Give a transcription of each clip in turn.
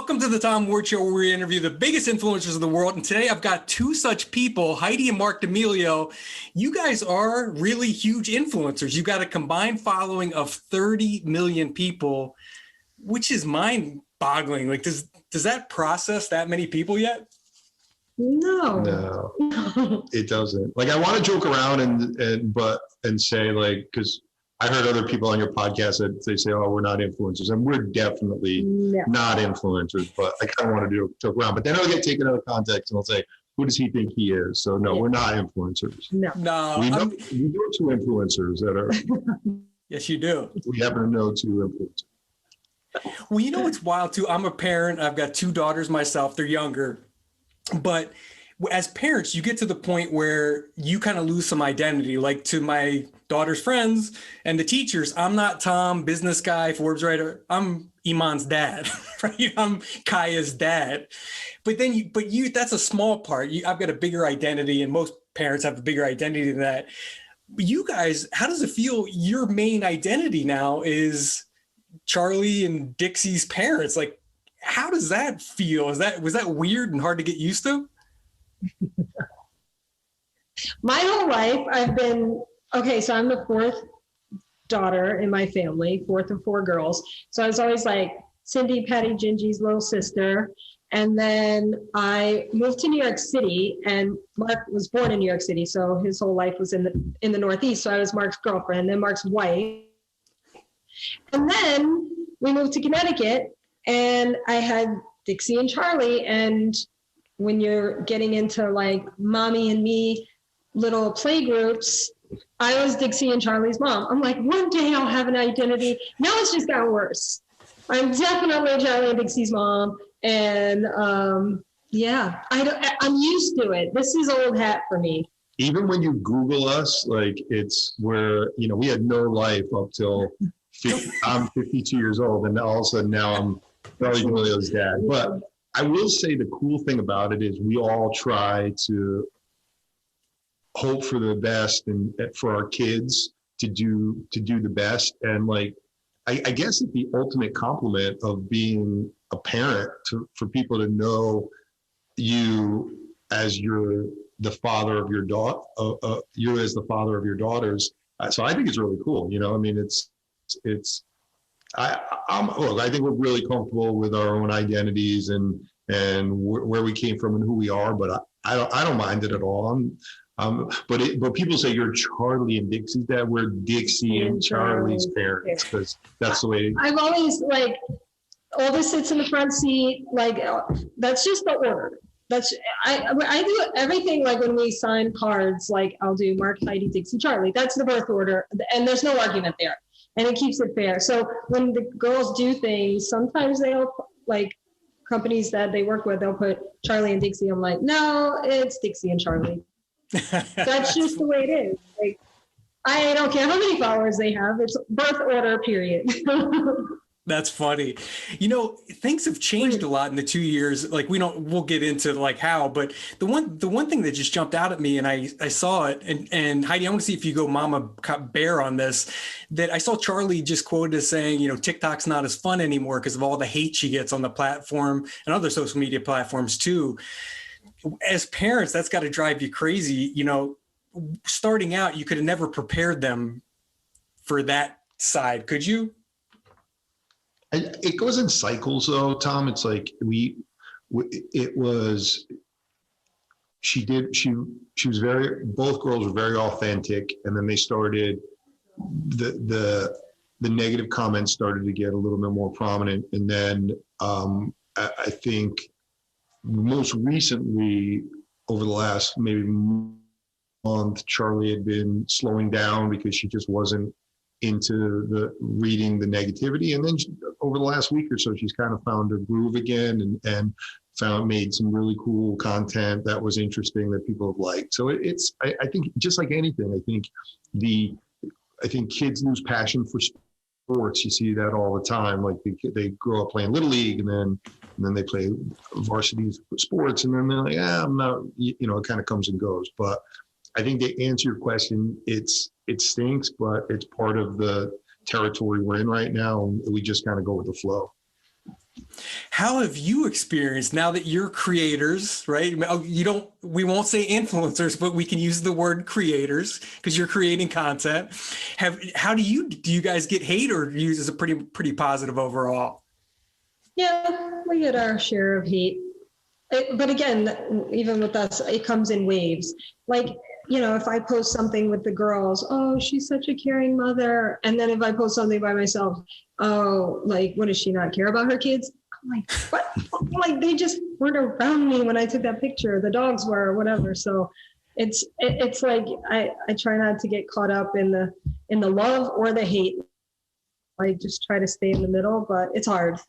Welcome to the Tom Ward Show, where we interview the biggest influencers of the world. And today I've got two such people, Heidi and Marc D'Amelio. You guys are really huge influencers. You've got a combined following of 30 million people, which is mind-boggling. Like, does that process that many people yet? No, it doesn't. Like, I want to joke around and say, like, because I heard other people on your podcast that they say, "Oh, we're not influencers," and we're definitely not influencers. But I kind of want to joke around. But then I'll get taken out of context, and I'll say, "Who does he think he is?" So no, we're not influencers. No. We know two influencers that are. Yes, you do. We happen to know two influencers. Well, you know what's wild too? I'm a parent. I've got two daughters myself. They're younger, but as parents, you get to the point where you kind of lose some identity. Like, to my daughter's friends and the teachers, I'm not Tom, business guy, Forbes writer. I'm Iman's dad, right? I'm Kaya's dad. But that's a small part. I've got a bigger identity, and most parents have a bigger identity than that. But you guys, how does it feel? Your main identity now is Charli and Dixie's parents. Like, how does that feel? Was that weird and hard to get used to? My whole life I've been, so I'm the fourth daughter in my family, fourth of four girls. So I was always like Cindy, Patty, Gingy's little sister. And then I moved to New York City, and Marc was born in New York City. So his whole life was in the Northeast. So I was Marc's girlfriend, then Marc's wife. And then we moved to Connecticut, and I had Dixie and Charli. And when you're getting into like mommy and me little play groups, I was Dixie and Charli's mom. I'm like, one day I'll have an identity. Now it's just gotten worse. I'm definitely Charli and Dixie's mom. And I'm used to it. This is old hat for me. Even when you Google us, like, it's where, we had no life up till I'm 52 years old. And all of a sudden now I'm Charli D'Amelio's dad. But I will say the cool thing about it is we all try to hope for the best and for our kids to do the best. And like, I guess it's the ultimate compliment of being a parent for people to know you as the father of your daughter, you as the father of your daughters. So I think it's really cool. I mean, I think we're really comfortable with our own identities and where we came from and who we are, but I don't mind it at all. But people say you're Charli and Dixie's dad. We're Dixie and Charli's parents, because that's the way. I've always, like, oldest sits in the front seat. Like, that's just the order. I do everything. Like, when we sign cards, like, I'll do Marc, Heidi, Dixie, Charli. That's the birth order, and there's no argument there, and it keeps it fair. So when the girls do things, sometimes they'll, like, companies that they work with, they'll put Charli and Dixie. I'm like, no, it's Dixie and Charli. That's just the way it is. Like, I don't care how many followers they have. It's birth order, period. That's funny. Things have changed a lot in the 2 years. Like, we'll get into like how, but the one thing that just jumped out at me, and I saw it, and Heidi, I want to see if you go mama bear on this, that I saw Charli just quoted as saying, TikTok's not as fun anymore because of all the hate she gets on the platform and other social media platforms too. As parents, that's got to drive you crazy. Starting out, you could have never prepared them for that side, could you? It goes in cycles, though, Tom. It's like she was both girls were very authentic, and then they started the negative comments started to get a little bit more prominent, and then I think most recently, over the last maybe month, Charli had been slowing down because she just wasn't into reading the negativity. And then over the last week or so, she's kind of found her groove again and made some really cool content that was interesting that people have liked. So I think just like anything, I think kids lose passion for sports. You see that all the time. Like they grow up playing Little League and then they play varsity sports, and then they're like, I'm not, it kind of comes and goes. But I think to answer your question, it stinks, but it's part of the territory we're in right now. And we just kind of go with the flow. How have you experienced now that you're creators, right? We won't say influencers, but we can use the word creators because you're creating content. How do you guys get hate, or use as a pretty positive overall? Yeah, we get our share of hate. But again, even with us, it comes in waves. Like, if I post something with the girls, oh, she's such a caring mother. And then if I post something by myself, oh, like, what, does she not care about her kids? I'm like, what? Like, they just weren't around me when I took that picture. The dogs were, or whatever. So it's like I try not to get caught up in the love or the hate. I just try to stay in the middle, but it's hard.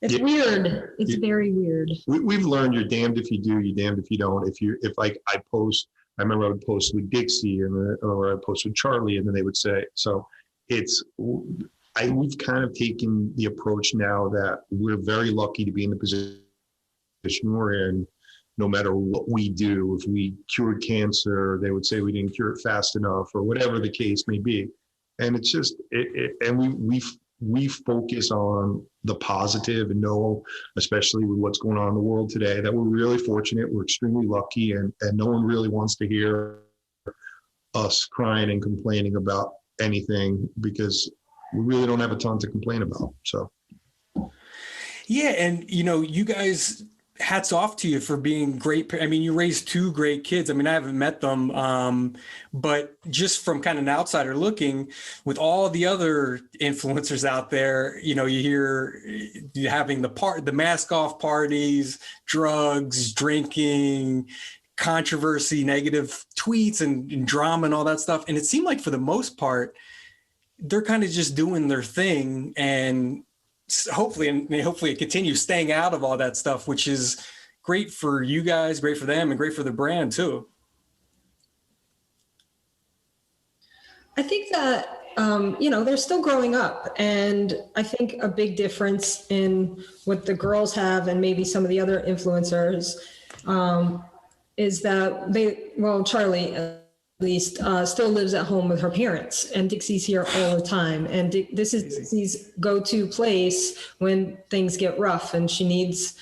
It's weird. It's very weird. We've learned you're damned if you do, you're damned if you don't. If like I remember I would post with Dixie or I post with Charli, and then they would say, so we've kind of taken the approach now that we're very lucky to be in the position we're in. No matter what we do, if we cured cancer, they would say we didn't cure it fast enough, or whatever the case may be. And it's just, and we focus on the positive and know, especially with what's going on in the world today, that we're really fortunate. We're extremely lucky, and no one really wants to hear us crying and complaining about anything, because we really don't have a ton to complain about. So. Yeah. And, you guys, hats off to you for being great. I mean, you raised two great kids. I mean, I haven't met them, but just from kind of an outsider looking, with all the other influencers out there, you hear having the mask off parties, drugs, drinking, controversy, negative tweets and drama and all that stuff. And it seemed like for the most part, they're kind of just doing their thing, and hopefully it continues staying out of all that stuff, which is great for you guys, great for them, and great for the brand too. I think that, they're still growing up. And I think a big difference in what the girls have and maybe some of the other influencers is that Charli at least still lives at home with her parents, and Dixie's here all the time. And this is Dixie's go-to place when things get rough and she needs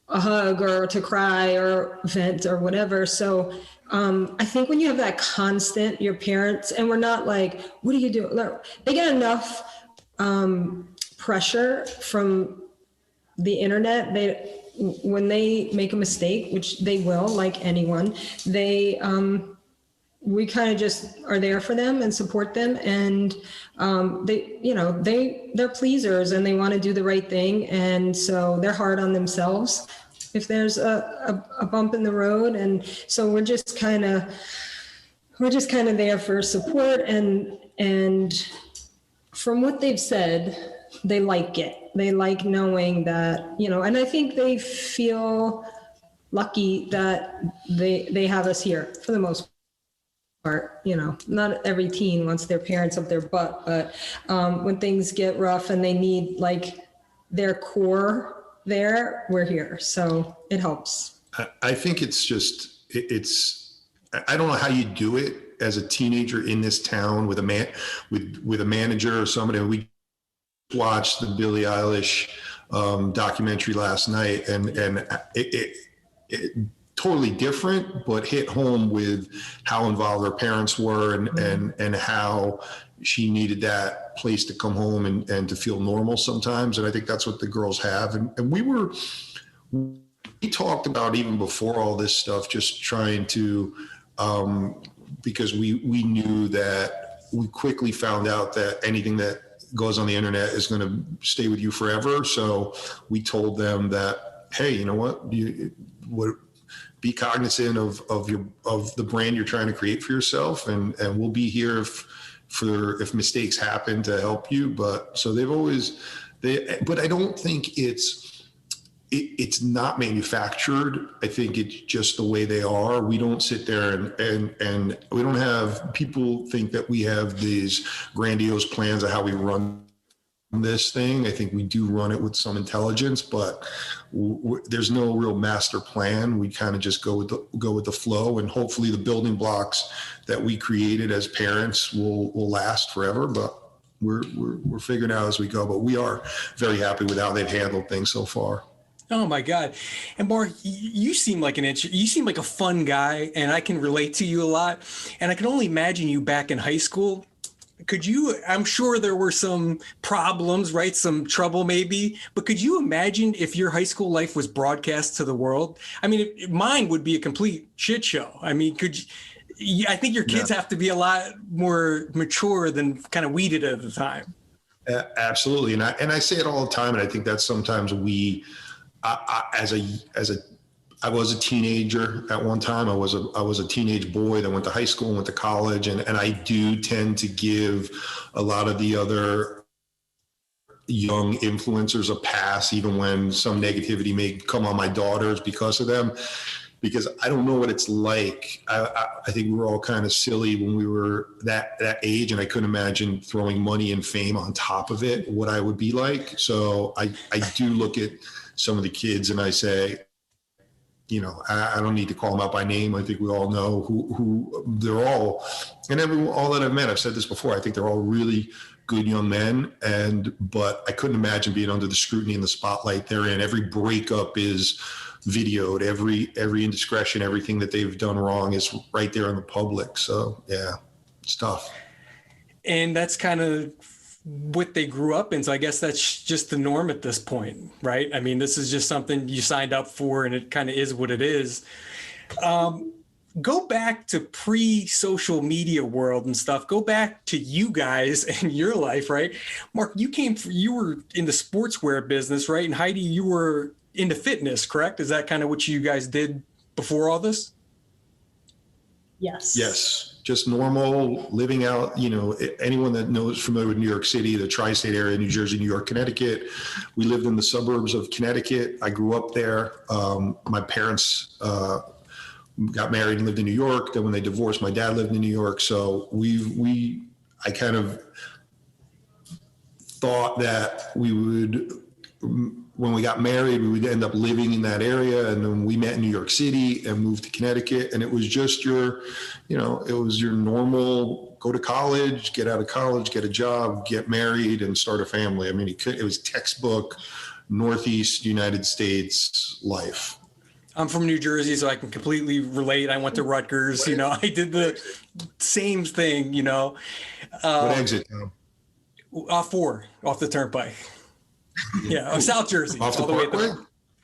a hug or to cry or vent or whatever. So I think when you have that constant, your parents, and we're not like, what do you do? They get enough pressure from the internet. When they make a mistake, which they will, like anyone, we kind of just are there for them and support them. And they're pleasers and they want to do the right thing. And so they're hard on themselves if there's a bump in the road. And so we're just kind of there for support. And from what they've said, they like it. They like knowing that, and I think they feel lucky that they have us here for the most part. Not every teen wants their parents up their butt, but when things get rough and they need like their core there, we're here. So it helps. I think it's I don't know how you do it as a teenager in this town with a manager or somebody. We watched the Billie Eilish documentary last night, and it totally different, but hit home with how involved her parents were and how she needed that place to come home and to feel normal sometimes. And I think that's what the girls have. And we talked about, even before all this stuff, just trying to, because we knew that we quickly found out that anything that goes on the internet is going to stay with you forever. So we told them that, hey, you know what, be cognizant of the brand you're trying to create for yourself, and we'll be here if mistakes happen to help you. But so but I don't think it's not manufactured. I think it's just the way they are. We don't sit there and we don't have people think that we have these grandiose plans of how we run this thing. I think we do run it with some intelligence, but there's no real master plan. We kind of just go with the flow, and hopefully the building blocks that we created as parents will last forever. But we're figuring out as we go, but we are very happy with how they've handled things so far. Oh my God. And Mark, you seem like you seem like a fun guy, and I can relate to you a lot. And I can only imagine you back in high school. I'm sure there were some problems, right? Some trouble maybe, but could you imagine if your high school life was broadcast to the world? I mean, mine would be a complete shit show. I mean, I think your kids have to be a lot more mature than kind of we did at the time. Absolutely. And I say it all the time. And I think that sometimes I was a teenager at one time. I was a teenage boy that went to high school and went to college. And I do tend to give a lot of the other young influencers a pass, even when some negativity may come on my daughters because of them, because I don't know what it's like. I think we were all kind of silly when we were that age, and I couldn't imagine throwing money and fame on top of it, what I would be like. So I do look at some of the kids and I say, you know, I don't need to call them out by name. I think we all know who they're all, and all that I've met, I've said this before, I think they're all really good young men, but I couldn't imagine being under the scrutiny and the spotlight they're in. Every breakup is videoed, every indiscretion, everything that they've done wrong is right there in the public. So yeah, it's tough. And that's kind of what they grew up in. So I guess that's just the norm at this point, right? I mean, this is just something you signed up for, and it kind of is what it is. Go back to pre-social media world and stuff. Go back to you guys and your life, right? Mark, you were in the sportswear business, right? And Heidi, you were into fitness, correct? Is that kind of what you guys did before all this? Yes. Just normal living out, you know, anyone that knows, familiar with New York City, the tri-state area, New Jersey, New York, Connecticut. We lived in the suburbs of Connecticut. I grew up there. My parents got married and lived in New York. Then when they divorced, my dad lived in New York. So I kind of thought that we would, when we got married, we would end up living in that area. And then we met in New York City and moved to Connecticut. And it was just it was your normal, go to college, get out of college, get a job, get married, and start a family. I mean, it was textbook Northeast United States life. I'm from New Jersey, so I can completely relate. I went to Rutgers, I did the same thing, What exit, Tom? 4 off the turnpike. Yeah, South Jersey. Off the Parkway?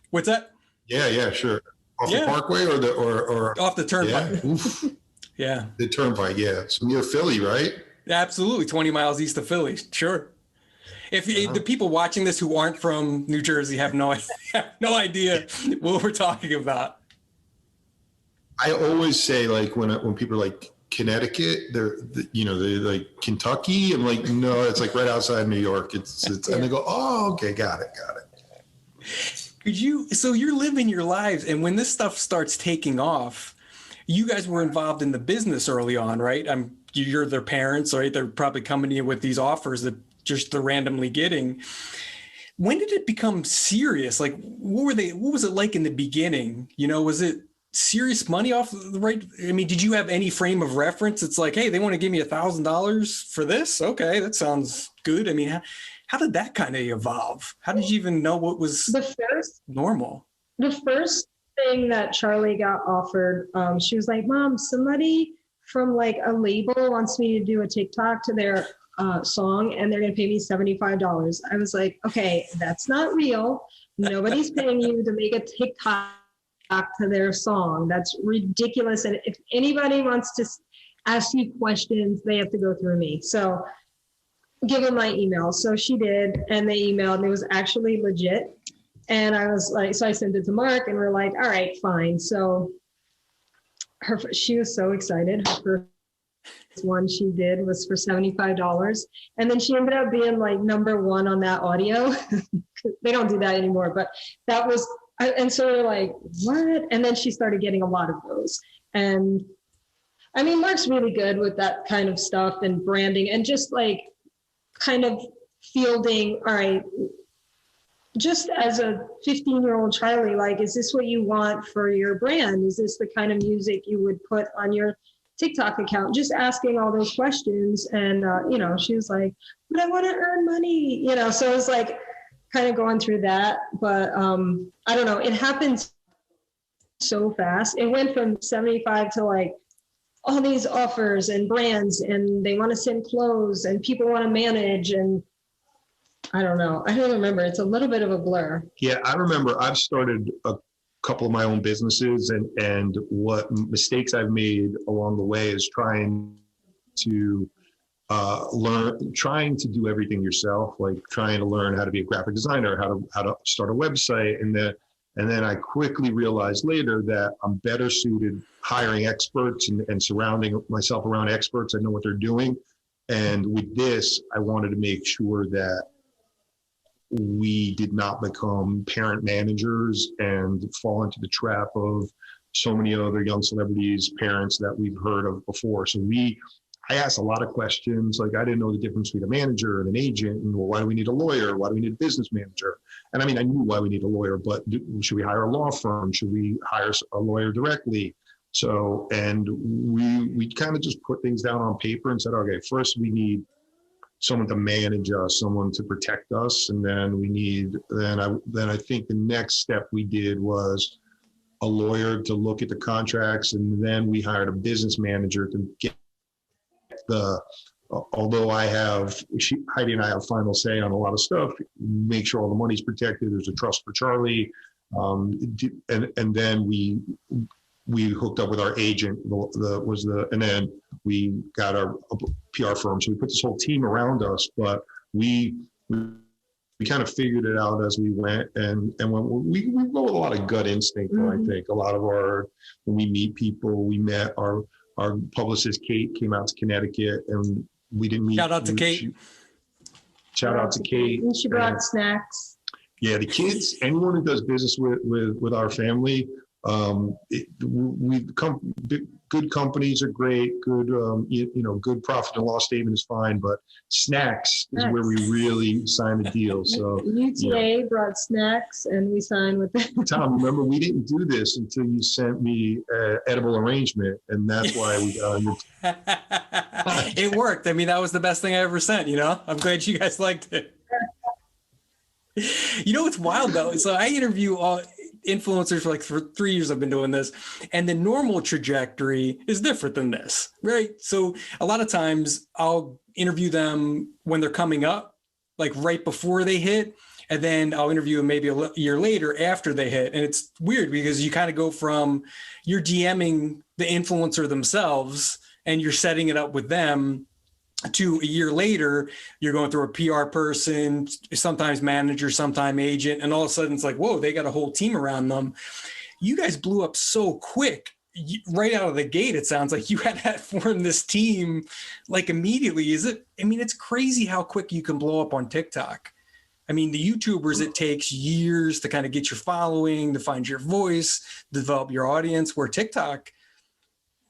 What's that? Yeah, sure. Off the Parkway or off the turnpike? Yeah, oof. Yeah. The turnpike, yeah. So near Philly, right? Absolutely, 20 miles east of Philly. Sure. If the people watching this who aren't from New Jersey have no idea what we're talking about. I always say, like, when people are like Connecticut, they're like Kentucky. I'm like, no, it's like right outside New York. It's and they go, oh, okay, got it. So you're living your lives, and when this stuff starts taking off, you guys were involved in the business early on, right? You're their parents, right? They're probably coming to you with these offers that just they're randomly getting. When did it become serious? Like, what was it like in the beginning? Was it serious money off the right? I mean, did you have any frame of reference? It's like, hey, they want to give me $1,000 for this. Okay, that sounds good. I mean, how did that kind of evolve? How did you even know what was normal? The first thing that Charli got offered, she was like, Mom, somebody from like a label wants me to do a TikTok to their song, and they're going to pay me $75. I was like, okay, that's not real. Nobody's paying you to make a TikTok to their song. That's ridiculous. And if anybody wants to ask you questions, they have to go through me. So give them my email. So she did, and they emailed, and it was actually legit. And I was like, so I sent it to Mark, and we're like, all right, fine. So she was so excited. Her first one she did was for $75. And then she ended up being like #1 on that audio. They don't do that anymore, but that was, and so we're like, what? And then she started getting a lot of those. And I mean, Mark's really good with that kind of stuff and branding and just like kind of fielding, all right, just as a 15-year-old Charli, like, is this what you want for your brand? Is this the kind of music you would put on your TikTok account, just asking all those questions. And, she was like, but I want to earn money, so it was like kind of going through that. But I don't know, it happened so fast. It went from 75 to like all these offers and brands, and they want to send clothes and people want to manage. And I don't know. I don't remember. It's a little bit of a blur. Yeah, I remember I've started a couple of my own businesses, and what mistakes I've made along the way is trying to trying to do everything yourself, like trying to learn how to be a graphic designer, how to start a website. And then I quickly realized later that I'm better suited hiring experts and surrounding myself around experts. I know what they're doing. And with this, I wanted to make sure that we did not become parent managers and fall into the trap of so many other young celebrities, parents that we've heard of before. So I asked a lot of questions. Like, I didn't know the difference between a manager and an agent, and well, why do we need a lawyer? Why do we need a business manager? And I mean, I knew why we need a lawyer, but should we hire a law firm? Should we hire a lawyer directly? So, and we kind of just put things down on paper and said, okay, first we need someone to manage us, someone to protect us. And then then I think the next step we did was a lawyer to look at the contracts. And then we hired a business manager to get although Heidi and I have final say on a lot of stuff, make sure all the money's protected. There's a trust for Charli. And then we hooked up with our agent, and then we got our PR firm. So we put this whole team around us, but we kind of figured it out as we went. And when we go with a lot of gut instinct, though, I think a lot of when we meet people, we met our publicist, Kate, came out to Connecticut, and we didn't meet. Shout out to Kate. Shout out to Kate. And she brought snacks. Yeah, the kids, anyone who does business with our family, good companies are great. Good, good profit and loss statement is fine, but snacks is where we really sign the deal. So UTA brought snacks, and we signed with them. Tom, remember, we didn't do this until you sent me an edible arrangement, and that's why we It worked. I mean, that was the best thing I ever sent. I'm glad you guys liked it. It's wild though. So I interview all influencers for 3 years. I've been doing this, and the normal trajectory is different than this, right? So a lot of times I'll interview them when they're coming up, like right before they hit, and then I'll interview them maybe a year later after they hit. And it's weird because you kind of go from you're DMing the influencer themselves and you're setting it up with them, to a year later, you're going through a PR person, sometimes manager, sometimes agent, and all of a sudden it's like, whoa, they got a whole team around them. You guys blew up so quick. Right out of the gate, it sounds like you had to form this team like immediately. It's crazy how quick you can blow up on TikTok. I mean, the YouTubers, it takes years to kind of get your following, to find your voice, develop your audience, where TikTok,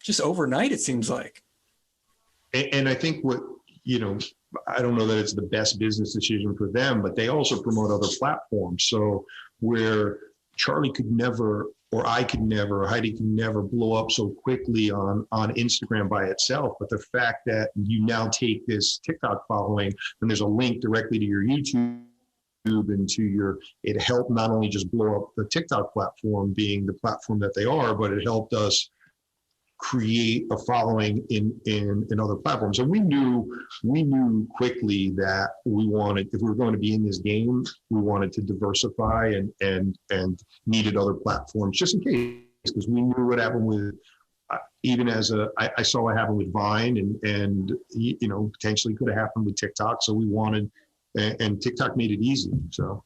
just overnight, it seems like. And I think I don't know that it's the best business decision for them, but they also promote other platforms. So where Charli could never, or I could never, or Heidi could never blow up so quickly on Instagram by itself. But the fact that you now take this TikTok following and there's a link directly to your YouTube and it helped not only just blow up the TikTok platform being the platform that they are, but it helped us create a following in other platforms. And we knew quickly that we wanted, if we were going to be in this game, we wanted to diversify and needed other platforms just in case, because we knew what happened with I saw what happened with Vine and potentially could have happened with TikTok. So we wanted, and TikTok made it easy. So,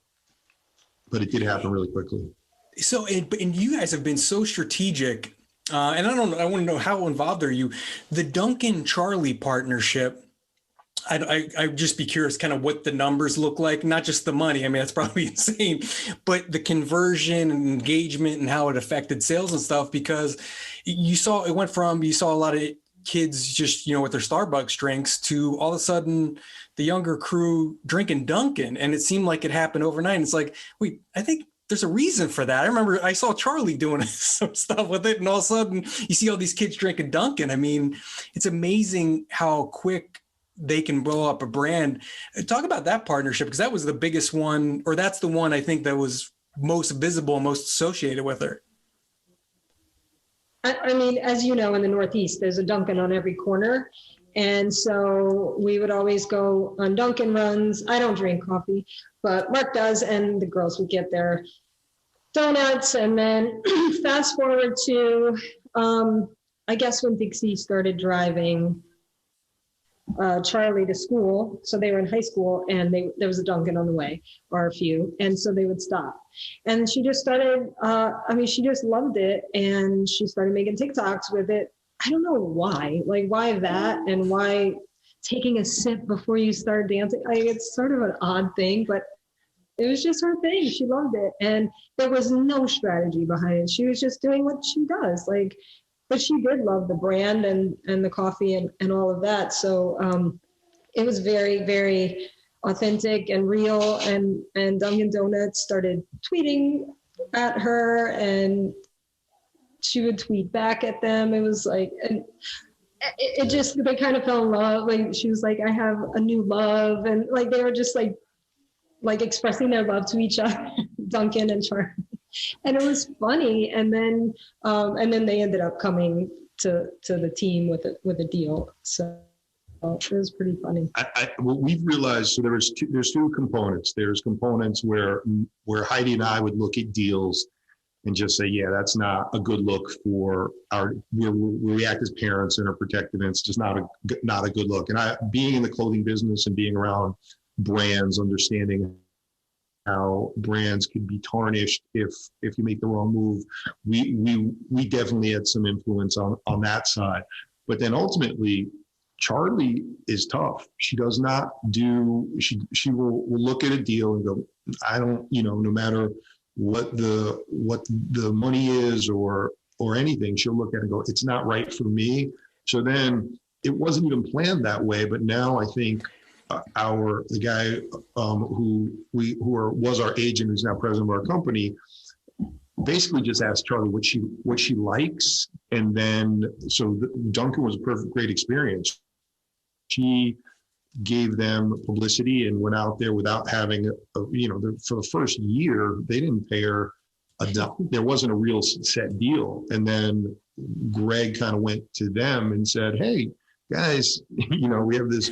but it did happen really quickly. So, and you guys have been so strategic. And I want to know, how involved are you? The Dunkin Charli partnership, I'd just be curious kind of what the numbers look like, not just the money. I mean, that's probably insane, but the conversion and engagement and how it affected sales and stuff, because you saw a lot of kids just, with their Starbucks drinks to all of a sudden the younger crew drinking Dunkin'. And it seemed like it happened overnight. And it's like, wait, I think there's a reason for that. I remember I saw Charli doing some stuff with it, and all of a sudden you see all these kids drinking Dunkin'. I mean, it's amazing how quick they can blow up a brand. Talk about that partnership, because that was the biggest one, or that's the one I think that was most visible and most associated with her. I mean, as you know, in the Northeast, there's a Dunkin' on every corner. And so we would always go on Dunkin' runs. I don't drink coffee, but Mark does, and the girls would get their donuts. And then fast forward to, I guess when Dixie started driving Charli to school. So they were in high school, and there was a Dunkin' on the way, or a few. And so they would stop. And she just started, she just loved it. And she started making TikToks with it. I don't know why, like why that, and why taking a sip before you start dancing. It's sort of an odd thing, but it was just her thing. She loved it. And there was no strategy behind it. She was just doing what she does. But she did love the brand and the coffee and all of that. So it was very, very authentic and real. And Dunkin' Donuts started tweeting at her, and she would tweet back at them. It was like, and it just, they kind of fell in love. Like she was like, I have a new love. And like, they were just like expressing their love to each other, Dunkin' and Charli. And it was funny. And then they ended up coming to the team with a deal. So it was pretty funny. What we've realized, so there's two components. There's components where Heidi and I would look at deals and just say, yeah, that's not a good look for we react as parents and are protective, and it's just not a good look. And being in the clothing business and being around brands, understanding how brands could be tarnished if you make the wrong move, we definitely had some influence on that side. But then ultimately, Charli is tough. She does not do, she will look at a deal and go, I don't, no matter what the money is or anything, she'll look at it and go, it's not right for me. So then it wasn't even planned that way. But now I think the guy was our agent, who's now president of our company, basically just asked Charli what she likes. And then, so Dunkin' was a great experience. She gave them publicity and went out there without having, for the first year, they didn't pay her there wasn't a real set deal. And then Greg kind of went to them and said, hey, guys, we have this,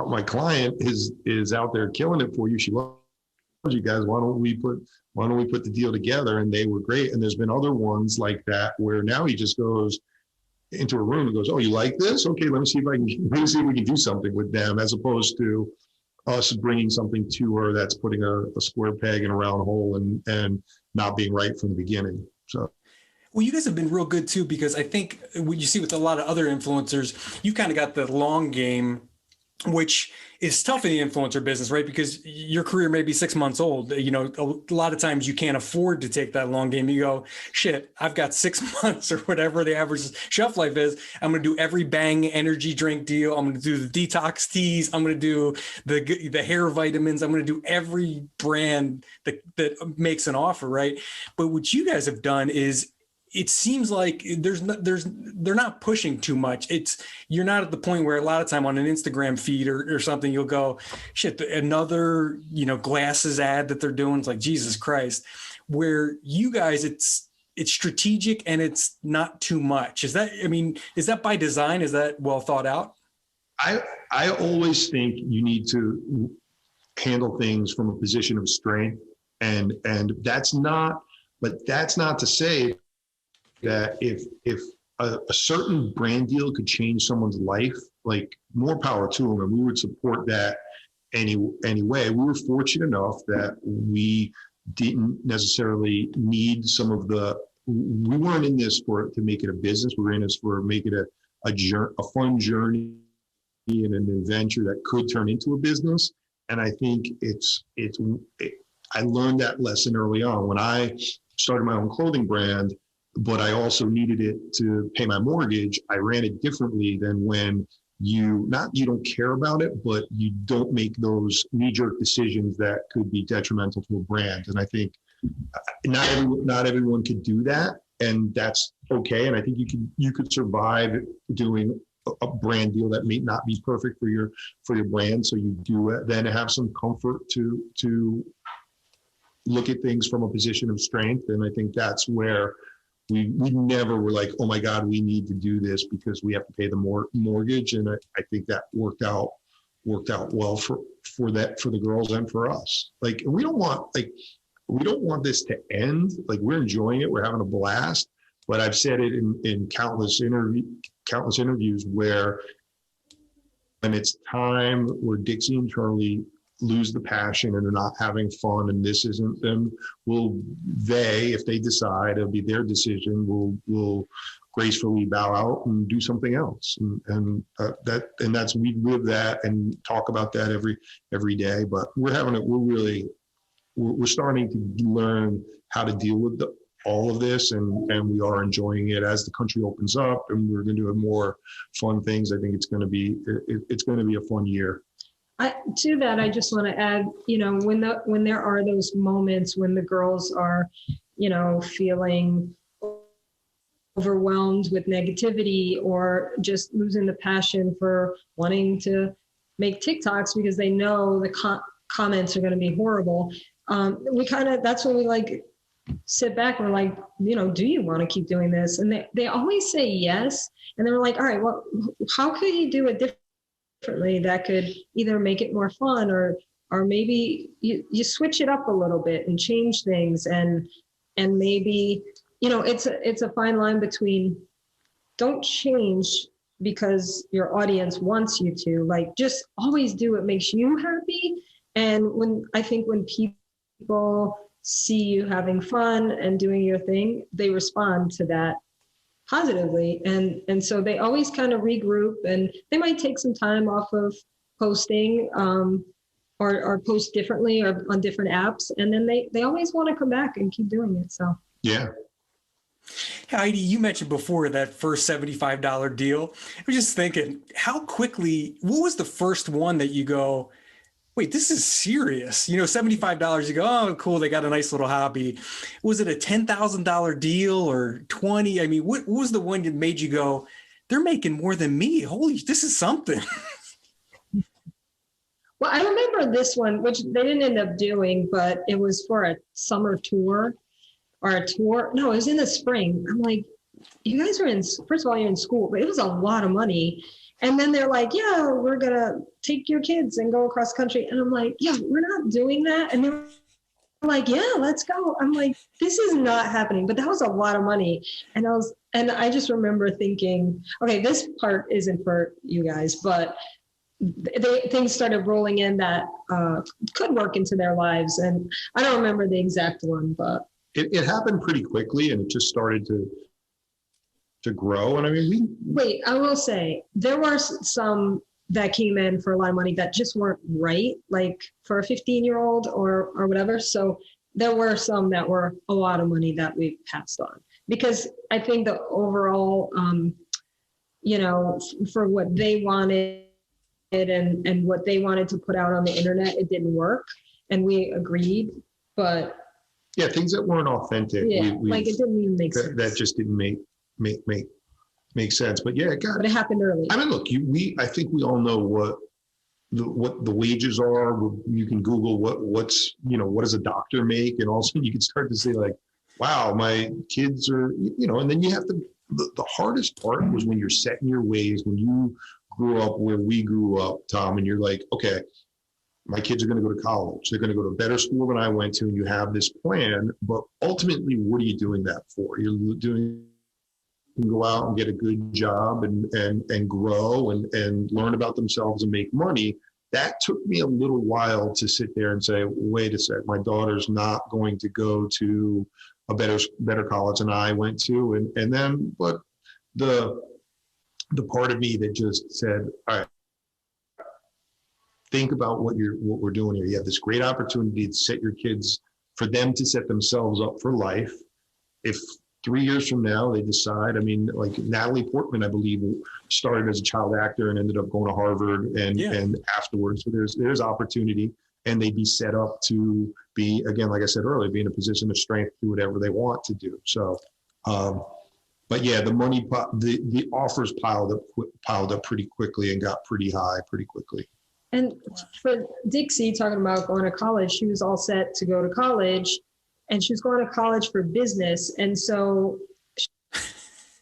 my client is out there killing it for you. She loves you guys. Why don't we put the deal together? And they were great. And there's been other ones like that where now he just goes into a room and goes, oh, you like this? Okay, let me see if we can do something with them, as opposed to us bringing something to her that's putting a square peg in a round hole and not being right from the beginning. So. Well, you guys have been real good too, because I think what you see with a lot of other influencers, you kind of got the long game, which is tough in the influencer business, right? Because your career may be 6 months old. A lot of times you can't afford to take that long game. You go, shit, I've got 6 months or whatever the average shelf life is. I'm going to do every Bang energy drink deal. I'm going to do the detox teas. I'm going to do the hair vitamins. I'm going to do every brand that makes an offer, right? But what you guys have done is, it seems like they're not pushing too much. You're not at the point where a lot of time on an Instagram feed or something, you'll go, shit, another, glasses ad that they're doing. It's like, Jesus Christ. Where you guys, it's strategic and it's not too much. Is that by design? Is that well thought out? I always think you need to handle things from a position of strength, and that's not to say that if a certain brand deal could change someone's life, like, more power to them, and we would support that anyway. We were fortunate enough that we didn't necessarily need we weren't in this to make it a business. We were in this for make it a fun journey and an adventure that could turn into a business. And I think I learned that lesson early on when I started my own clothing brand, but I also needed it to pay my mortgage. I ran it differently than when you don't care about it, but you don't make those knee-jerk decisions that could be detrimental to a brand. And I think not everyone could do that, and that's okay. And I think you could survive doing a brand deal that may not be perfect for your brand. So you do it, then have some comfort to look at things from a position of strength. And I think that's where we never were like, oh my God, we need to do this because we have to pay the mortgage. And I think that worked out well for the girls and for us. Like, we don't want this to end. Like, we're enjoying it. We're having a blast. But I've said it in countless interviews where when it's time where Dixie and Charli lose the passion and they're not having fun and this isn't them, if they decide, it'll be their decision, will gracefully bow out and do something else. And that's, we live that and talk about that every day. But we're starting to learn how to deal with all of this, and we are enjoying it as the country opens up, and we're going to do more fun things. I think it's going to be a fun year. To that, I just want to add, when there are those moments when the girls are, feeling overwhelmed with negativity or just losing the passion for wanting to make TikToks because they know the comments are going to be horrible. That's when we sit back and we're like, do you want to keep doing this? And they always say yes. And they're like, all right, well, how could you do it differently that could either make it more fun or maybe you switch it up a little bit and change things and maybe, it's a fine line between don't change because your audience wants you to, just always do what makes you happy. And when people see you having fun and doing your thing, they respond to that positively. And so they always kind of regroup, and they might take some time off of posting or post differently or on different apps. And then they always want to come back and keep doing it. So, yeah. Heidi, you mentioned before that first $75 deal. I was just thinking, what was the first one that you go, wait, this is serious? $75, you go, oh, cool, they got a nice little hobby. Was it a $10,000 deal or 20? I mean, what was the one that made you go, they're making more than me? Holy, this is something. Well, I remember this one, which they didn't end up doing, but it was for a summer tour or a tour. No, it was in the spring. I'm like, you guys are first of all, you're in school, but it was a lot of money. And then they're like, yeah, we're going to take your kids and go across country. And I'm like, yeah, we're not doing that. And they're like, yeah, let's go. I'm like, this is not happening. But that was a lot of money. And I just remember thinking, okay, this part isn't for you guys, but things started rolling in that could work into their lives. And I don't remember the exact one, but. It happened pretty quickly, and it just started to grow. And I mean, wait, I will say there were some that came in for a lot of money that just weren't right, like for a 15-year-old or whatever. So there were some that were a lot of money that we passed on because I think the overall, for what they wanted and what they wanted to put out on the internet, it didn't work. And we agreed, but. Yeah, things that weren't authentic. Yeah, it didn't even make sense. That just didn't make sense. But yeah, but it happened early. I mean, look, I think we all know what the wages are. You can Google what does a doctor make, and all of a sudden you can start to say like, wow, my kids are, and then you have to. The hardest part was when you're set in your ways, when you grew up where we grew up, Tom, and you're like, okay, my kids are going to go to college. They're going to go to a better school than I went to, and you have this plan. But ultimately, what are you doing that for? You can go out and get a good job and grow and learn about themselves and make money. That took me a little while to sit there and say, wait a sec, my daughter's not going to go to a better college than I went to. And then, but the part of me that just said, all right, think about what we're doing here. You have this great opportunity to set your kids, for them to set themselves up for life. If 3 years from now they decide, I mean, like Natalie Portman, I believe, started as a child actor and ended up going to Harvard and afterwards. So there's opportunity. and they'd be set up to be, again, like I said earlier, be in a position of strength to do whatever they want to do. So, but yeah, the money, the offers piled up pretty quickly and got pretty high pretty quickly. And for Dixie, talking about going to college, she was all set to go to college, and she was going to college for business. And so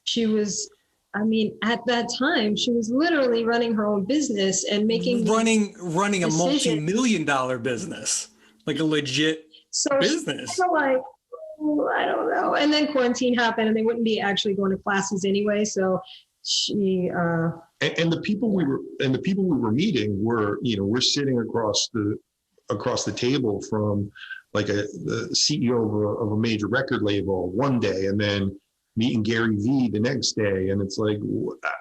she was, I mean, at that time, she was literally running her own business and running a multi-million-dollar business, like a legit business. So like, I don't know. And then quarantine happened, and they wouldn't be actually going to classes anyway. So she and the people we were meeting were, we're sitting across the table from like the CEO of a major record label one day, and then meeting Gary Vee the next day. And it's like,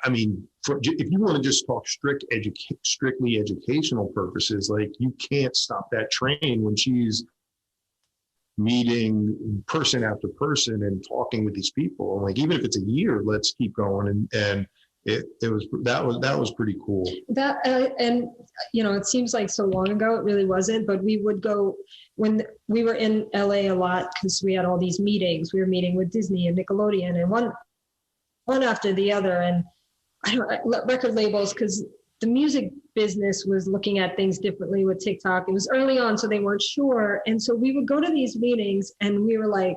I mean, if you want to just talk strictly educational purposes, like, you can't stop that train when she's meeting person after person and talking with these people. Like, even if it's a year, let's keep going. And that was pretty cool. That and it seems like so long ago. It really wasn't, but we would go when we were in LA a lot because we had all these meetings. We were meeting with Disney and Nickelodeon, and one after the other, and record labels, because the music business was looking at things differently with TikTok. It was early on, so they weren't sure, and so we would go to these meetings, and we were like,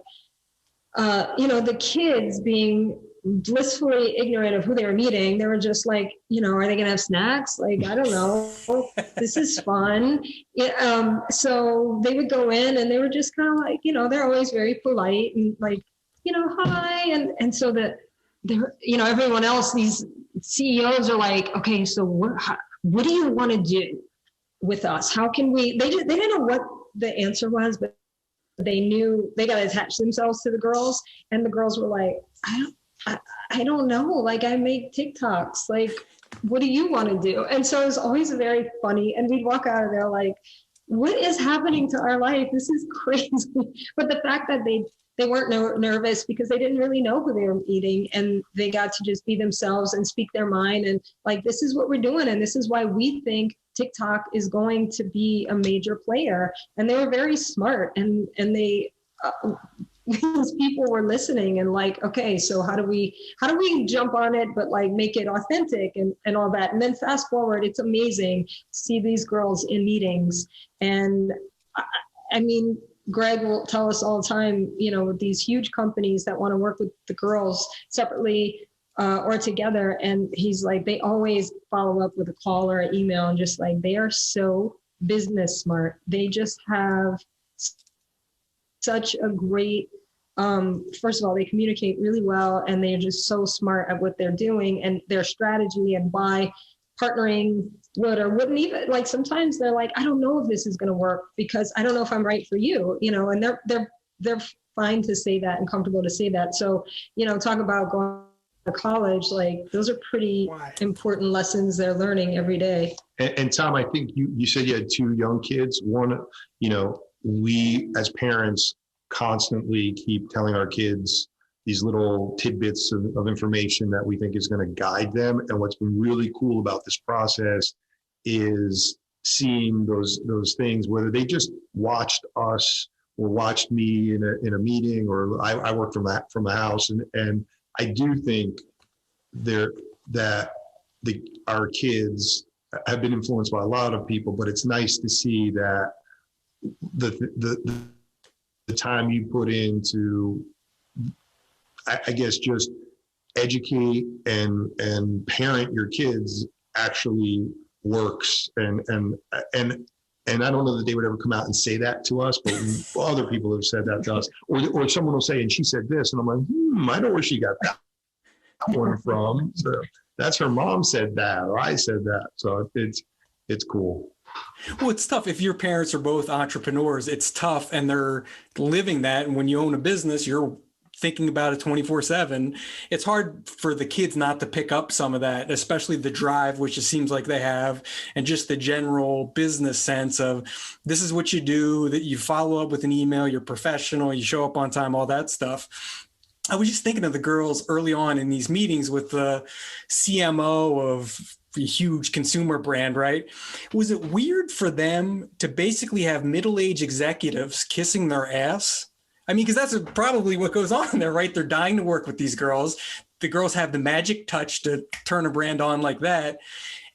the kids being blissfully ignorant of who they were meeting. They were just like, are they gonna have snacks? Like, I don't know. This is fun. So they would go in, and they were just kind of like, they're always very polite and like, hi. And so that they're, everyone else, these CEOs are like, okay, so what do you want to do with us? How can we, they didn't know what the answer was, but they knew they got to attach themselves to the girls. And the girls were like, I don't know. Like, I make TikToks. Like, what do you want to do? And so it was always very funny. And we'd walk out of there like, what is happening to our life? This is crazy. But the fact that they weren't nervous because they didn't really know who they were meeting, and they got to just be themselves and speak their mind. And like, this is what we're doing. And this is why we think TikTok is going to be a major player. And they were very smart, and they, these people were listening and like, okay, so how do we jump on it, but like make it authentic and all that. And then fast forward, it's amazing to see these girls in meetings. And I mean, Greg will tell us all the time, with these huge companies that want to work with the girls separately or together. And he's like, they always follow up with a call or an email, and just like, they are so business smart. They just have such a great, first of all, they communicate really well, and they're just so smart at what they're doing and their strategy, and why partnering would or wouldn't even, like, sometimes they're like, I don't know if this is going to work because I don't know if I'm right for you, and they're fine to say that and comfortable to say that. So, talk about going to college, like, those are pretty important lessons they're learning every day. And Tom, I think you said you had two young kids. One, we as parents constantly keep telling our kids these little tidbits of information that we think is going to guide them. And what's been really cool about this process is seeing those things, whether they just watched us or watched me in a meeting, or I work from the house. And I do think our kids have been influenced by a lot of people, but it's nice to see that the time you put into, I guess, just educate and parent your kids actually works. And I don't know that they would ever come out and say that to us, but other people have said that to us, or someone will say, and she said this, and I'm like, I know where she got that one from. So that's her mom said that, or I said that. So it's cool. Well, it's tough if your parents are both entrepreneurs. It's tough, and they're living that. And when you own a business, you're thinking about it 24/7. It's hard for the kids not to pick up some of that, especially the drive, which it seems like they have, and just the general business sense of this is what you do, that you follow up with an email, you're professional, you show up on time, all that stuff. I was just thinking of the girls early on in these meetings with the CMO of a huge consumer brand, right? Was it weird for them to basically have middle-aged executives kissing their ass? I mean, because that's probably what goes on there, right? They're dying to work with these girls. The girls have the magic touch to turn a brand on like that.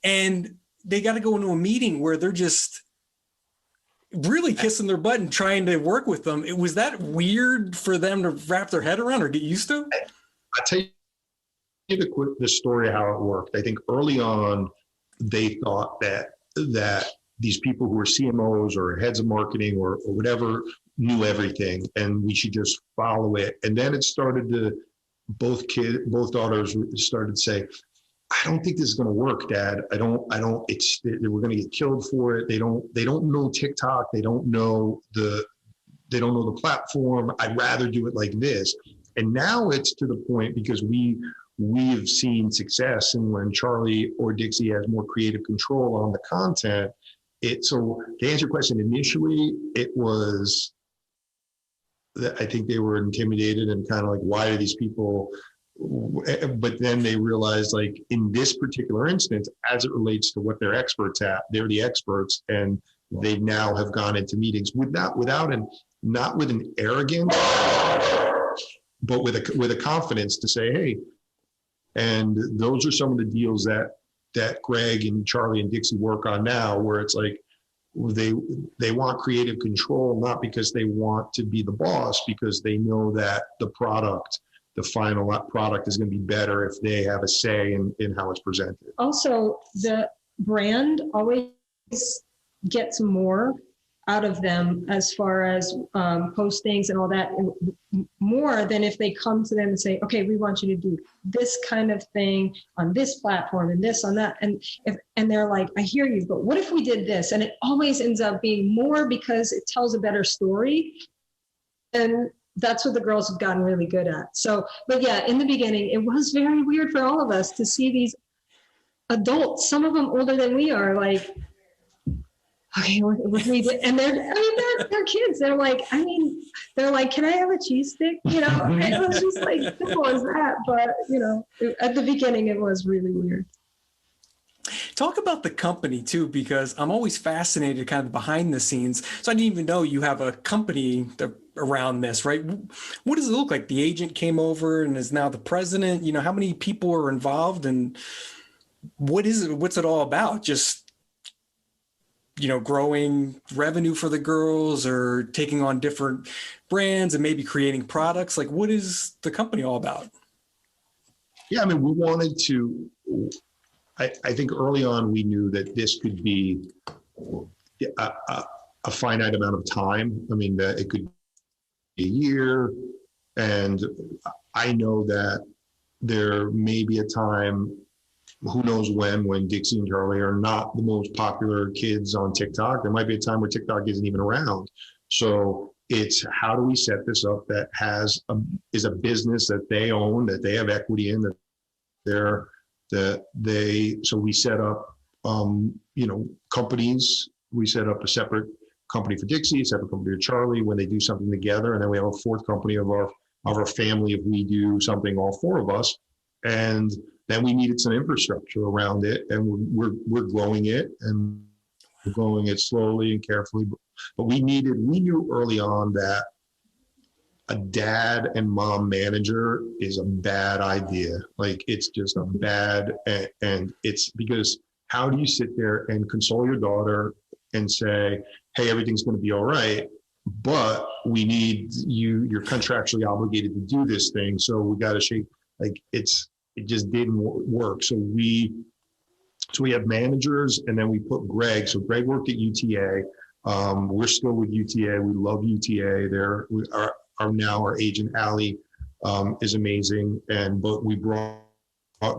And they got to go into a meeting where they're just really kissing their butt and trying to work with them. Was that weird for them to wrap their head around or get used to? I'll tell you the story of how it worked. I think early on, they thought that these people who were CMOs or heads of marketing or whatever knew everything, and we should just follow it. And then it started to, both daughters started to say, I don't think this is going to work, Dad. I don't, we're going to get killed for it. They don't know TikTok. They don't know the platform. I'd rather do it like this. And now it's to the point, because we've seen success, and when Charli or Dixie has more creative control on the content, so to answer your question, initially it was that I think they were intimidated and kind of like, why are these people? But then they realized, like, in this particular instance, as it relates to what they're experts at, they're the experts, and they now have gone into meetings not with an arrogance, but with a confidence to say, hey, and those are some of the deals that Greg and Charli and Dixie work on now, where it's like they want creative control, not because they want to be the boss, because they know that the final product is going to be better if they have a say in how it's presented. Also, the brand always gets more out of them as far as postings and all that, more than if they come to them and say, okay, we want you to do this kind of thing on this platform and this on that. And they're like, I hear you, but what if we did this? And it always ends up being more because it tells a better story. And that's what the girls have gotten really good at. So, but yeah, in the beginning, it was very weird for all of us to see these adults, some of them older than we are, like, okay, what we did, and they're kids. They're like, can I have a cheese stick? You know, it was just like simple as that. But at the beginning, it was really weird. Talk about the company too, because I'm always fascinated kind of behind the scenes. So I didn't even know you have a company around this, right? What does it look like? The agent came over and is now the president. How many people are involved, and what is it? What's it all about? Just growing revenue for the girls, or taking on different brands and maybe creating products? Like, what is the company all about? Yeah, we wanted to, I think early on we knew that this could be a finite amount of time. That it could be a year. And I know that there may be a time, who knows when Dixie and Charli are not the most popular kids on TikTok. There might be a time where TikTok isn't even around. So it's, how do we set this up that is a business that they own, that they have equity in, so we set up, companies. We set up a separate company for Dixie, a separate company for Charli when they do something together. And then we have a fourth company of our family if we do something, all four of us. And then we needed some infrastructure around it, and we're growing it, and we're growing it slowly and carefully. But we knew early on that a dad and mom manager is a bad idea. Like, it's just a bad, and it's because how do you sit there and console your daughter and say, hey, everything's going to be all right, but we need you're contractually obligated to do this thing, so we got to shape, like, it just didn't work. So we have managers, and then we put Greg. So Greg worked at UTA. We're still with UTA. We love UTA. Our agent, Allie, is amazing. But we brought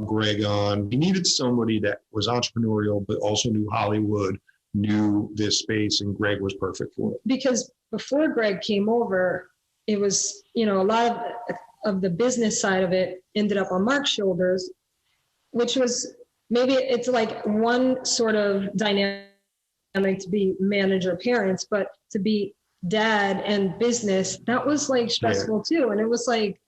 Greg on. We needed somebody that was entrepreneurial, but also knew Hollywood, knew this space, and Greg was perfect for it. Because before Greg came over, it was, a lot of the business side of it ended up on Marc's shoulders, which was, maybe it's like one sort of dynamic to be manager parents, but to be dad and business, that was like stressful too. And it was like,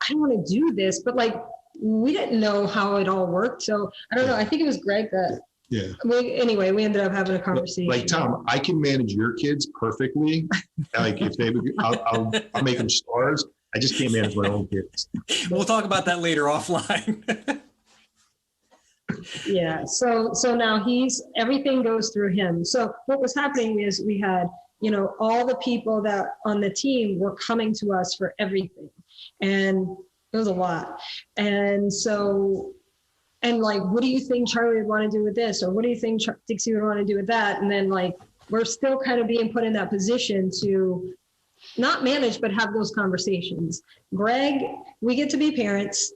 I don't want to do this, but like, we didn't know how it all worked. So I don't know. I think it was Greg that, Yeah. Anyway, we ended up having a conversation. Like, Tom, I can manage your kids perfectly. Like if they, I'll make them stars. I just can't manage my own kids. We'll talk about that later offline. Yeah. So now everything goes through him. So what was happening is we had, all the people that on the team were coming to us for everything. And it was a lot. And so, and like, what do you think Charli would want to do with this? Or what do you think Dixie would want to do with that? And then like, we're still kind of being put in that position to not manage, but have those conversations. Greg, we get to be parents.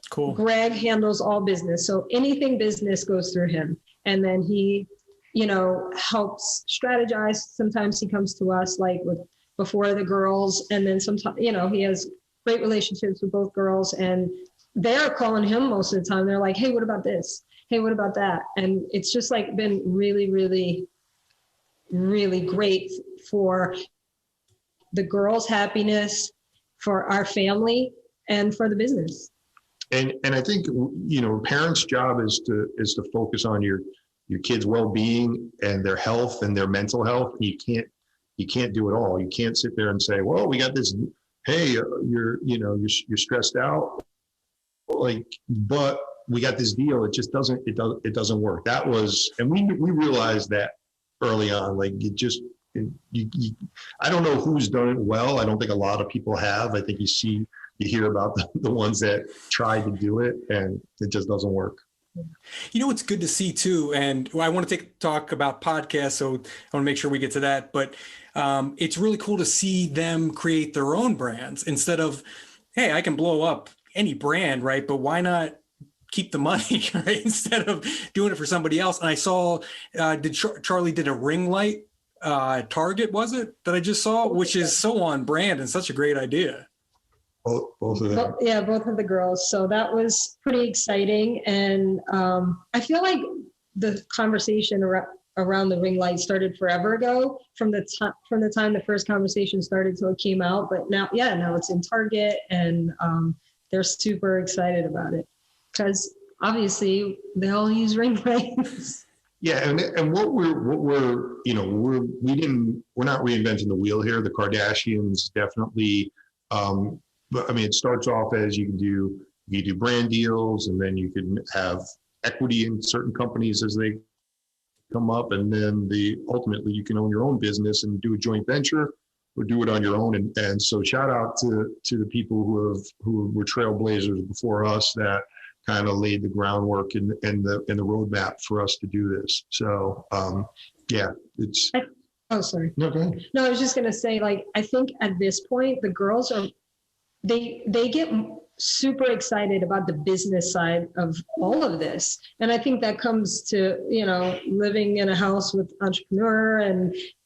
Cool. Greg handles all business. So anything business goes through him. And then he, helps strategize. Sometimes he comes to us like before the girls. And then sometimes, he has great relationships with both girls, and they're calling him most of the time. They're like, hey, what about this? Hey, what about that? And it's just like been really, really, really great for the girls' happiness, for our family, and for the business. And I think, parents' job is to focus on your kids' well-being and their health and their mental health. You can't do it all. You can't sit there and say, well, we got this, hey, you're stressed out. Like, but we got this deal. It doesn't work. That was, and we realized that early on. Like, I don't know who's done it well. I don't think a lot of people have. I think you hear about the ones that tried to do it, and it just doesn't work. It's good to see too, and I want to talk about podcasts, so I want to make sure we get to that. But it's really cool to see them create their own brands instead of, hey, I can blow up any brand, right? But why not keep the money, right? Instead of doing it for somebody else. And I saw, Charli did a ring light, Target, was it, that I just saw, which is so on brand and such a great idea. Both of them. Yeah, both of the girls. So that was pretty exciting. And I feel like the conversation around the ring light started forever ago, from the time the first conversation started till it came out. But now it's in Target, and they're super excited about it because obviously they all use ring lights. Yeah, and what we're we're not reinventing the wheel here. The Kardashians definitely. But I mean, it starts off as you do brand deals, and then you can have equity in certain companies as they come up, and then ultimately you can own your own business and do a joint venture or do it on your own. And so shout out to the people who were trailblazers before us that kind of laid the groundwork and the roadmap for us to do this. So it's. Oh, sorry. No, go ahead. No, I was just gonna say, like, I think at this point the girls are. They get super excited about the business side of all of this. And I think that comes to, living in a house with entrepreneur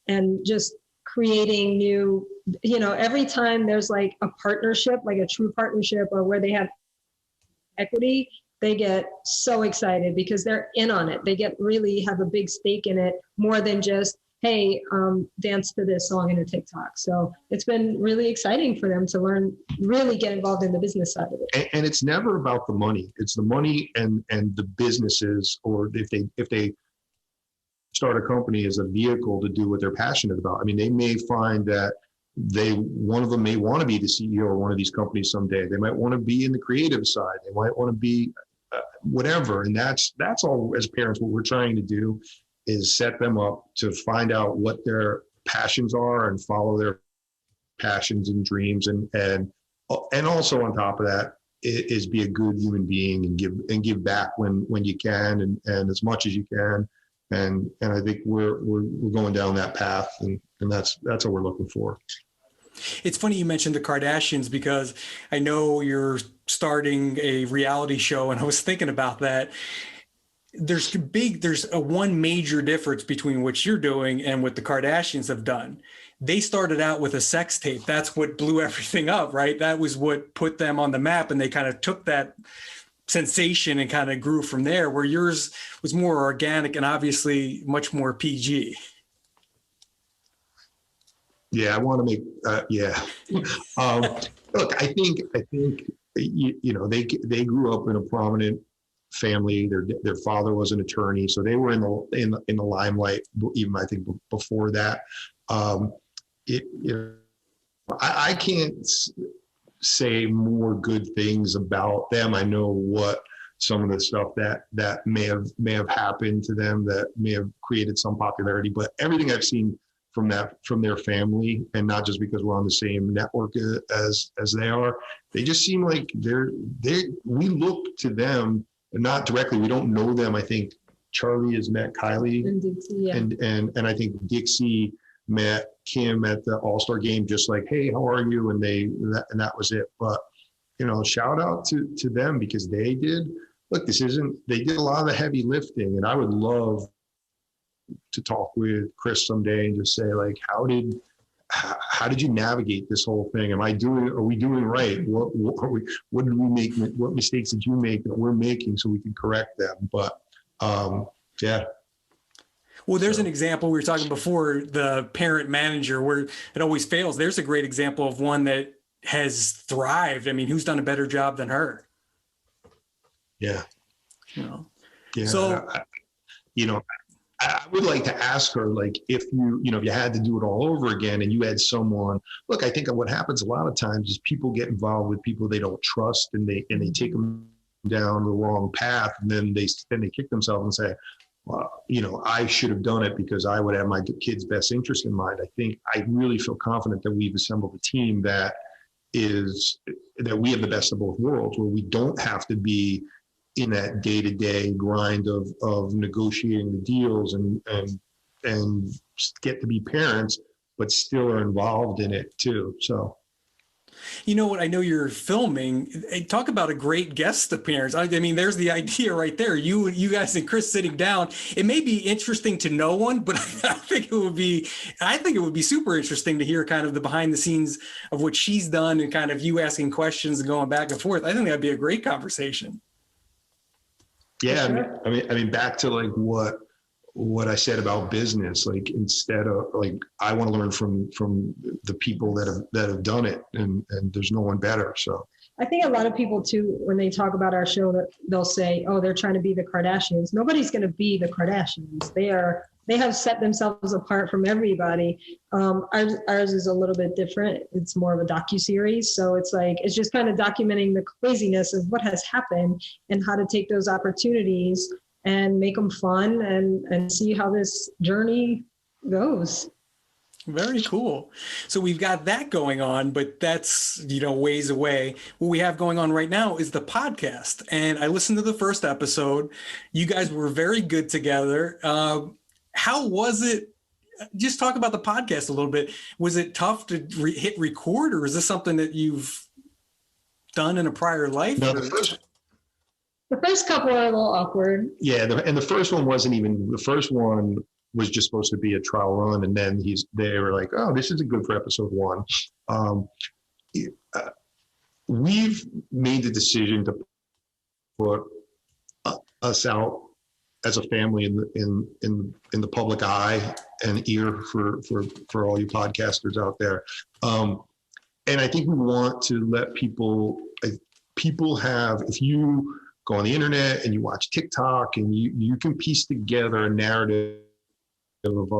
and just creating new, every time there's like a partnership, like a true partnership, or where they have equity, they get so excited because they're in on it. They really have a big stake in it, more than just, hey, dance to this song in a TikTok. So it's been really exciting for them to really get involved in the business side of it. And it's never about the money. It's the money and the businesses, or if they start a company as a vehicle to do what they're passionate about. I mean, they may find that one of them may want to be the CEO of one of these companies someday. They might want to be in the creative side. They might want to be whatever. And that's all, as parents, what we're trying to do is set them up to find out what their passions are and follow their passions and dreams, and also on top of that is be a good human being and give back when you can and as much as you can, and I think we're going down that path, and that's what we're looking for. It's funny you mentioned the Kardashians, because I know you're starting a reality show, and I was thinking about that. There's one major difference between what you're doing and what the Kardashians have done. They started out with a sex tape. That's what blew everything up, right? That was what put them on the map, and they kind of took that sensation and kind of grew from there, where yours was more organic and obviously much more PG. Yeah, I want to make. Yeah. Look, I think they grew up in a prominent family. Their father was an attorney, so they were in the limelight. Even I think before that, I can't say more good things about them. I know what some of the stuff that may have happened to them that may have created some popularity, but everything I've seen from their family, and not just because we're on the same network as they are, they just seem like we look to them, not directly. We don't know them. I think Charli has met Kylie, And Dixie, yeah. and I think Dixie met Kim at the All-Star game, just like, hey, how are you? And that was it. But shout out to them, because they did a lot of the heavy lifting, and I would love to talk with Chris someday and just say, like, how did you navigate this whole thing? Are we doing right? What did we make? What mistakes did you make that we're making so we can correct them? But yeah. Well, there's an example we were talking before, the parent manager, where it always fails. There's a great example of one that has thrived. I mean, who's done a better job than her? Yeah. Yeah. So, I would like to ask her, like, if you had to do it all over again and you had someone, look, I think what happens a lot of times is people get involved with people they don't trust, and they take them down the wrong path. And then they kick themselves and say, well, I should have done it because I would have my kid's best interest in mind. I really feel confident that we've assembled a team that we have the best of both worlds, where we don't have to be in that day-to-day grind of negotiating the deals and get to be parents, but still are involved in it too. So, you know what? I know you're filming. Talk about a great guest appearance. I mean, there's the idea right there. You guys and Chris sitting down. It may be interesting to no one, but I think it would be super interesting to hear kind of the behind the scenes of what she's done, and kind of you asking questions and going back and forth. I think that'd be a great conversation. Yeah, sure. I mean, back to like what I said about business. Like, instead of like, I want to learn from the people that have done it, and there's no one better. So I think a lot of people too, when they talk about our show, that they'll say, "Oh, they're trying to be the Kardashians." Nobody's going to be the Kardashians. They have set themselves apart from everybody. Ours is a little bit different. It's more of a docuseries. So it's just kind of documenting the craziness of what has happened and how to take those opportunities and make them fun and see how this journey goes. Very cool. So we've got that going on, but that's, ways away. What we have going on right now is the podcast. And I listened to the first episode. You guys were very good together. How was it? Just talk about the podcast a little bit. Was it tough to hit record, or is this something that you've done in a prior life? No, the first couple are a little awkward. Yeah, and the first one wasn't even. The first one was just supposed to be a trial run, and then they were like, "Oh, this isn't good for episode 1." We've made the decision to put us out as a family in the public eye and ear for all you podcasters out there, and I think we want to let people have, if you go on the internet and you watch TikTok and you can piece together a narrative of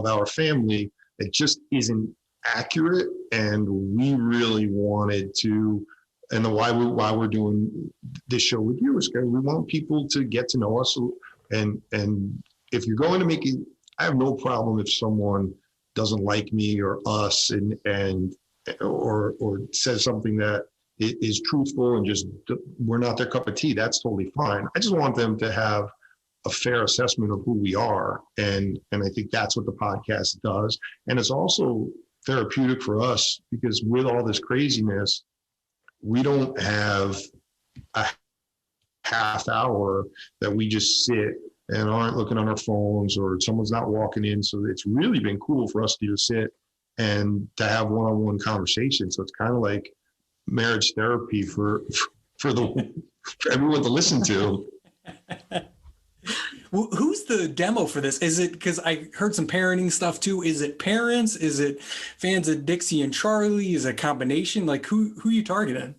our family that just isn't accurate, and we really wanted to, and why we're doing this show with you is because we want people to get to know us. And if you're going to make it, I have no problem if someone doesn't like me or us or says something that is truthful and just we're not their cup of tea. That's totally fine. I just want them to have a fair assessment of who we are, and I think that's what the podcast does. And it's also therapeutic for us, because with all this craziness, we don't have a half hour that we just sit and aren't looking on our phones, or someone's not walking in. So it's really been cool for us to just sit and to have one-on-one conversation. So it's kind of like marriage therapy for everyone to listen to. Who's the demo for this? Is it, because I heard some parenting stuff too? Is it parents? Is it fans of Dixie and Charli? Is it a combination? Like who you targeting?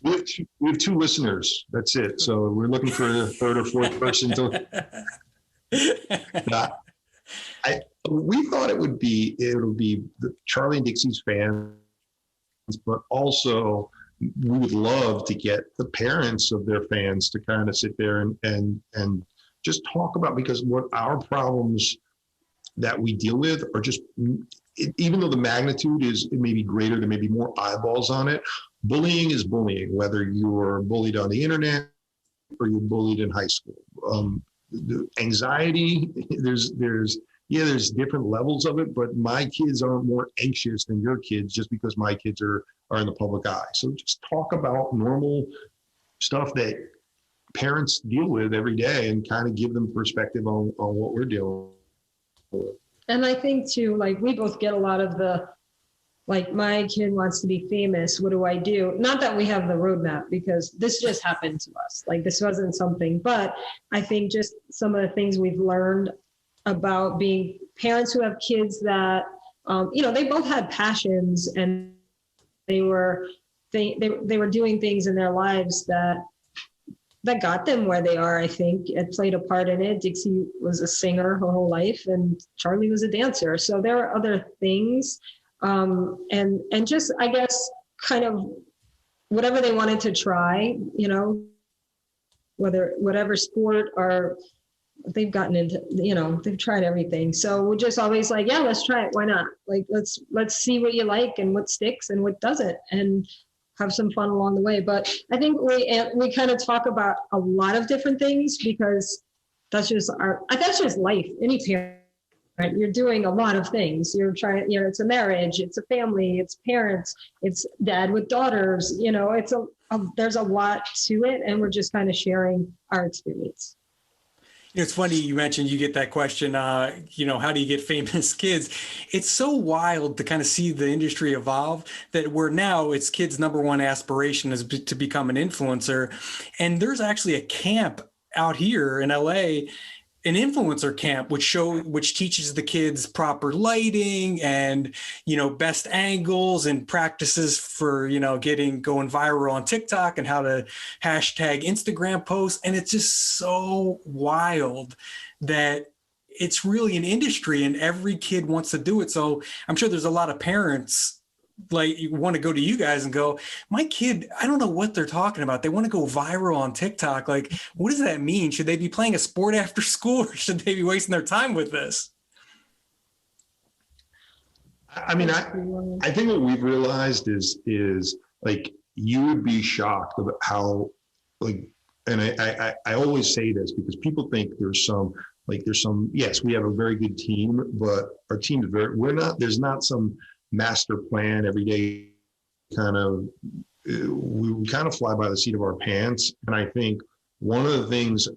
We have two listeners. That's it. So we're looking for a third or fourth person to. We thought it'll be the Charli and Dixie's fans, but also we would love to get the parents of their fans to kind of sit there and just talk about, because what our problems that we deal with are just, even though the magnitude is maybe greater, there may be more eyeballs on it. Bullying is bullying, whether you're bullied on the internet or you're bullied in high school. The anxiety, there's different levels of it, but my kids aren't more anxious than your kids just because my kids are in the public eye. So just talk about normal stuff that parents deal with every day and kind of give them perspective on what we're dealing with. And I think too, like we both get a lot of the, like my kid wants to be famous. What do I do? Not that we have the roadmap, because this just happened to us. Like this wasn't something, but I think just some of the things we've learned about being parents who have kids that, they both had passions, and they were doing things in their lives that got them where they are. I think it played a part in it. Dixie was a singer her whole life, and Charli was a dancer. So there are other things. And just, I guess, kind of whatever they wanted to try, whatever sport, or they've gotten into, they've tried everything. So we're just always like, yeah, let's try it. Why not? Like, let's see what you like and what sticks and what doesn't, and have some fun along the way. But I think we kind of talk about a lot of different things, because that's just life. Any parent, right? You're doing a lot of things. You're trying, it's a marriage, it's a family, it's parents, it's dad with daughters, there's a lot to it, and we're just kind of sharing our experience. It's funny you mentioned you get that question, how do you get famous kids? It's so wild to kind of see the industry evolve, that where now it's kids' number one aspiration is to become an influencer. And there's actually a camp out here in LA, an influencer camp, which teaches the kids proper lighting and, best angles and practices for, going viral on TikTok, and how to hashtag Instagram posts. And it's just so wild that it's really an industry and every kid wants to do it. So I'm sure there's a lot of parents like you want to go to you guys and go, my kid, I don't know what they're talking about. They want to go viral on TikTok. Like, what does that mean? Should they be playing a sport after school, or should they be wasting their time with this? I mean, I think what we've realized is like, you would be shocked about how, like, and I always say this because people think there's some, yes, we have a very good team, but our team is there's not some master plan every day. We kind of fly by the seat of our pants. And I think one of the things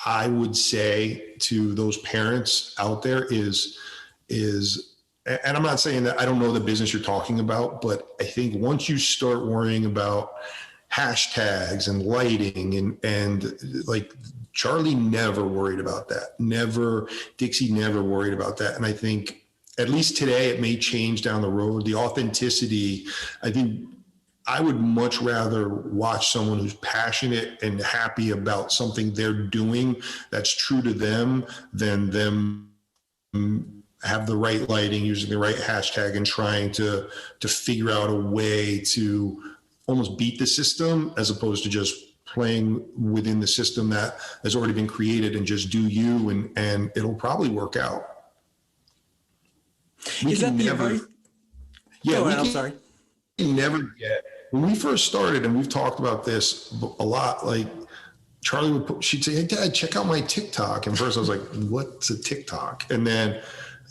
I would say to those parents out there is, and I'm not saying that I don't know the business you're talking about, but I think once you start worrying about hashtags and lighting and like, Charli never worried about that. Dixie never worried about that. And I think, at least today, it may change down the road. The authenticity, I think I would much rather watch someone who's passionate and happy about something they're doing that's true to them than them have the right lighting, using the right hashtag, and trying to figure out a way to almost beat the system, as opposed to just playing within the system that has already been created, and just do you, and it'll probably work out. Is that the advice? Yeah, I'm sorry. Never get, when we first started, and we've talked about this a lot, like Charli she'd say, hey Dad, check out my TikTok. And first I was like, what's a TikTok? And then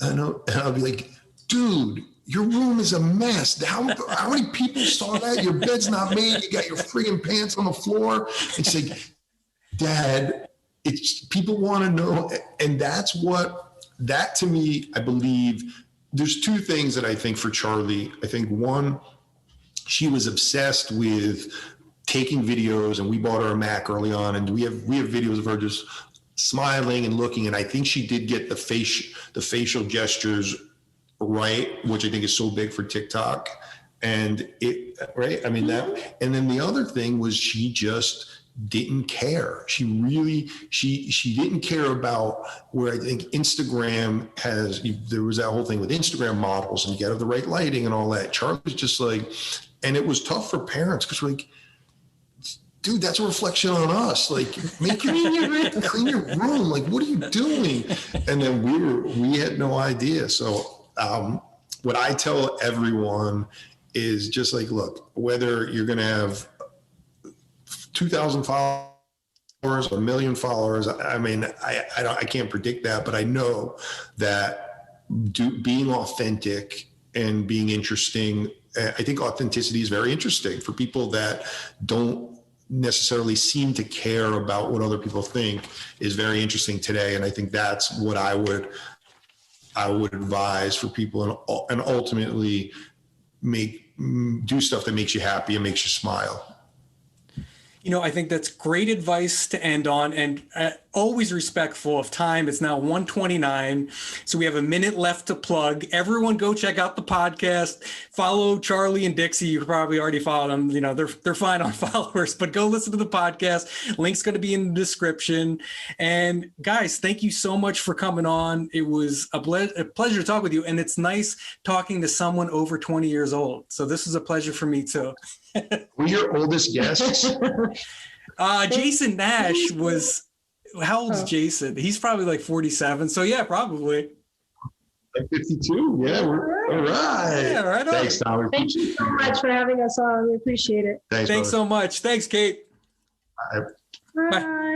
I'll be like, dude, your room is a mess. How many people saw that? Your bed's not made. You got your friggin' pants on the floor. And she's like, Dad, it's people want to know. And that to me, I believe, there's two things that I think for Charli. I think one, she was obsessed with taking videos, and we bought her a Mac early on, and we have videos of her just smiling and looking. And I think she did get the facial gestures right, which I think is so big for TikTok. And right. I mean, that, and then the other thing was she just didn't care. She didn't care about where I think Instagram there was that whole thing with Instagram models and you got to have the right lighting and all that. Charli was just like, and it was tough for parents because we're like, dude, that's a reflection on us. Like, clean your room. Like, what are you doing? And then we had no idea. So what I tell everyone is just like, look, whether you're going to have 2,000 followers, 1 million followers. I mean, I can't predict that, but I know that being authentic and being interesting, I think authenticity is very interesting for people that don't necessarily seem to care about what other people think is very interesting today. And I think that's what I would advise for people, and ultimately do stuff that makes you happy and makes you smile. You know, I think that's great advice to end on, and always respectful of time. It's now 1:29, so we have a minute left to plug. Everyone go check out the podcast. Follow Charli and Dixie. You probably already followed them. You know, they're fine on followers, but go listen to the podcast. Link's going to be in the description. And guys, thank you so much for coming on. It was a pleasure to talk with you, and it's nice talking to someone over 20 years old. So this was a pleasure for me too. We're your oldest guests. Jason Nash was, how old's Jason? He's probably like 47. So yeah, probably. Like 52. Yeah. All right. Yeah, right on. Thanks, Tom. Thank you so much for having us on. We appreciate it. Thanks so much. Thanks, Kate. Bye. Bye. Bye.